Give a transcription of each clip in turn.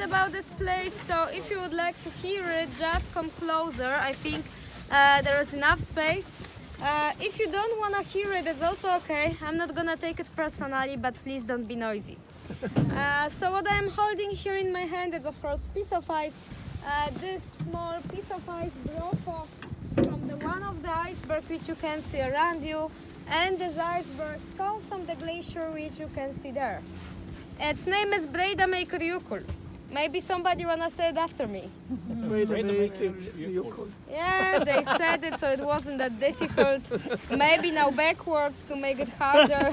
bit about this place, so if you would like to hear it, just come closer. I think there is enough space. If you don't want to hear it, it's also okay. I'm not gonna take it personally, but please don't be noisy. So what I'm holding here in my hand is of course piece of ice. This small piece of ice broke off from the one of the iceberg which you can see around you, and this iceberg come from the glacier which you can see there. Its name is Jökulsárlón. Maybe somebody wanna say it after me. Jökulsárlón. Yeah, they said it, so it wasn't that difficult. Maybe now backwards to make it harder.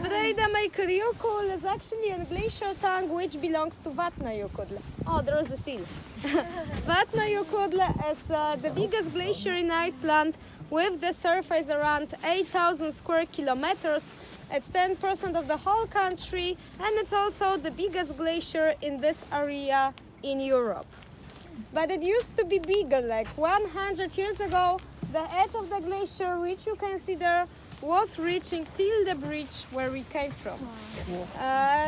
Jökulsárlón is actually a glacier tongue which belongs to Jökulsárlón. Oh, there is a seal. Jökulsárlón is the biggest glacier in Iceland, with the surface around 8,000 square kilometers. It's 10% of the whole country, and it's also the biggest glacier in this area in Europe. But it used to be bigger, like 100 years ago. The edge of the glacier, which you can see there, was reaching till the bridge where we came from.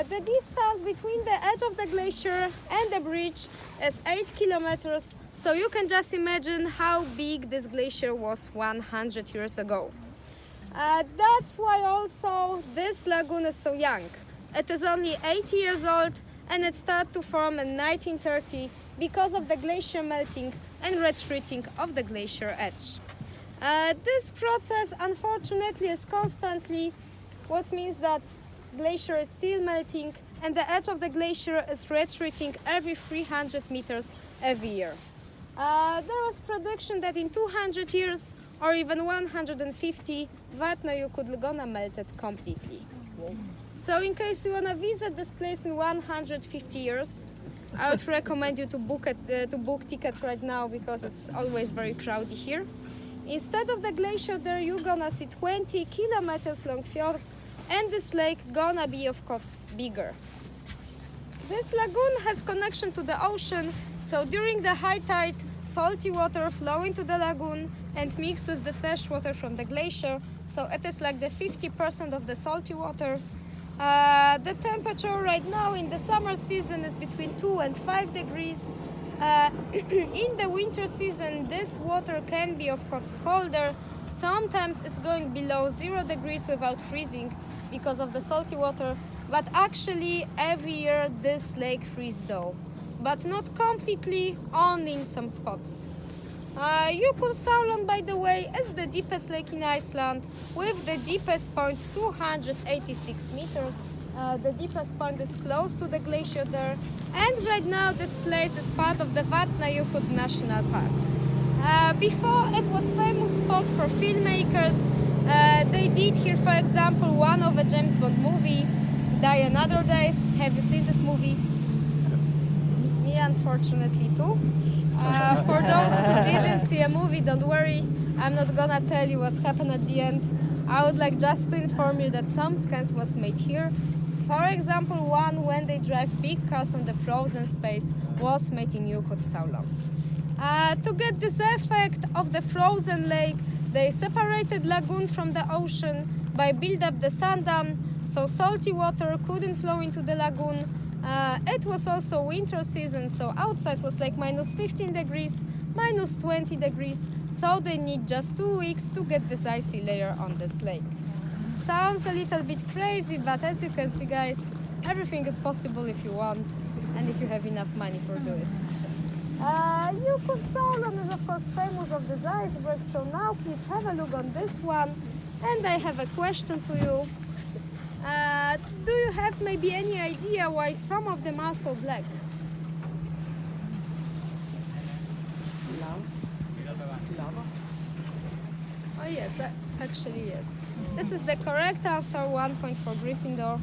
The distance between the edge of the glacier and the bridge is 8 kilometers, so you can just imagine how big this glacier was 100 years ago. That's why also this lagoon is so young. It is only 80 years old, and it started to form in 1930 because of the glacier melting and retreating of the glacier edge. This process, unfortunately, is constantly, what means that glacier is still melting and the edge of the glacier is retreating every 300 meters every year. There was prediction that in 200 years or even 150, Jökulsárlón gonna melt it completely. So in case you wanna visit this place in 150 years, I would recommend you to book tickets right now, because it's always very crowded here. Instead of the glacier there, you're gonna see 20 kilometers long fjord, and this lake gonna be of course bigger. This lagoon has connection to the ocean, so during the high tide, salty water flow into the lagoon and mix with the fresh water from the glacier, so it is like the 50% of the salty water. The temperature right now in the summer season is between 2 and 5 degrees. In the winter season, this water can be of course colder. Sometimes it's going below 0 degrees without freezing because of the salty water, but actually every year this lake freezes though, but not completely, only in some spots. Jökulsárlón, by the way, is the deepest lake in Iceland, with the deepest point 286 meters. The deepest point is close to the glacier there, and right now this place is part of the Jökulsárlón National Park. Before it was famous spot for filmmakers. They did here, for example, one of a James Bond movie, Die Another Day. Have you seen this movie? Me, unfortunately, too. For those who didn't see a movie, don't worry, I'm not gonna tell you what's happened at the end. I would like just to inform you that some scans was made here. For example, one when they drive big cars on the frozen space was made in Jökulsárlón. To get this effect of the frozen lake, they separated lagoon from the ocean by build up the sand dam, so salty water couldn't flow into the lagoon. It was also winter season, so outside was like minus 15 degrees, minus 20 degrees, so they need just 2 weeks to get this icy layer on this lake. Sounds a little bit crazy, but as you can see, guys, everything is possible if you want and if you have enough money for do it. Jökulsárlón is of course famous of this iceberg, so now please have a look on this one, and I have a question to you. Do you have maybe any idea why some of them are so black? Oh yes, actually yes. This is the correct answer, 1 point for Gryffindor.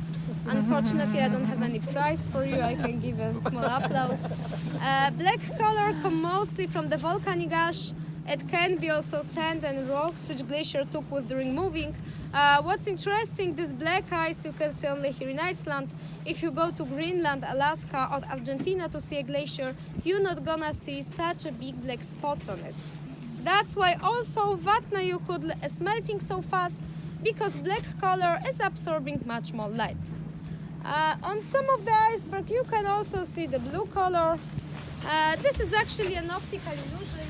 Unfortunately, I don't have any prize for you. I can give a small applause. Black color comes mostly from the volcanic ash. It can be also sand and rocks which glacier took with during moving. What's interesting, this black ice you can see only here in Iceland. If you go to Greenland, Alaska or Argentina to see a glacier, you're not gonna see such a big black spots on it. That's why also Jökulsárlón is melting so fast, because black color is absorbing much more light. On some of the iceberg you can also see the blue color. This is actually an optical illusion.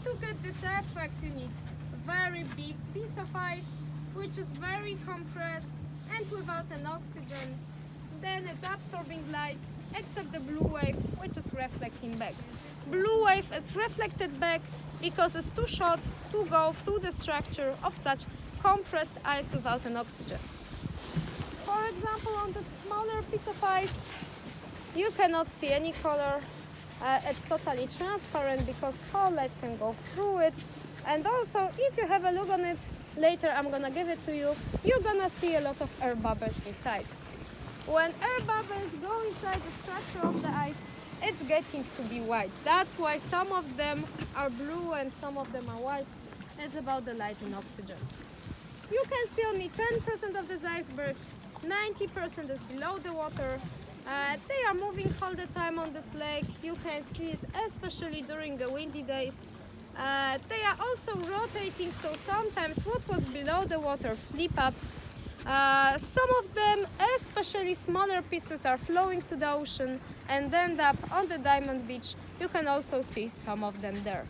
To get this effect you need a very big piece of ice which is very compressed and without an oxygen. Then it's absorbing light except the blue wave which is reflecting back. Blue wave is reflected back because it's too short to go through the structure of such compressed ice without an oxygen. For example, on the smaller piece of ice you cannot see any color. It's totally transparent because whole light can go through it. And also, if you have a look on it, later I'm gonna give it to you, you're gonna see a lot of air bubbles inside. When air bubbles go inside the structure of the ice, it's getting to be white. That's why some of them are blue and some of them are white. It's about the light and oxygen. You can see only 10% of these icebergs, 90% is below the water. They are moving all the time on this lake. You can see it especially during the windy days. They are also rotating, so sometimes what was below the water flip up. Some of them, especially smaller pieces, are flowing to the ocean and end up on the diamond beach. You can also see some of them there.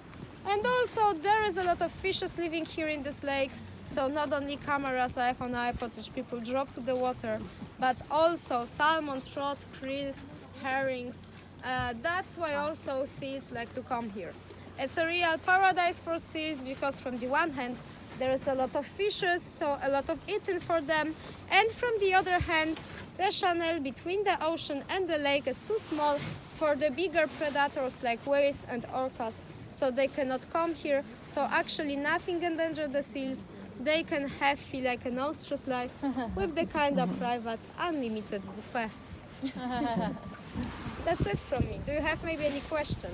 And also there is a lot of fishes living here in this lake. So not only cameras, iPhone, iPods, which people drop to the water, but also salmon, trout, krills, herrings. That's why also seals like to come here. It's a real paradise for seals because from the one hand there is a lot of fishes, so a lot of eating for them, and from the other hand the channel between the ocean and the lake is too small for the bigger predators like whales and orcas, so they cannot come here. So actually nothing endangers the seals. They can feel like an ostrich life with the kind of private unlimited buffet. That's it from me. Do you have maybe any question?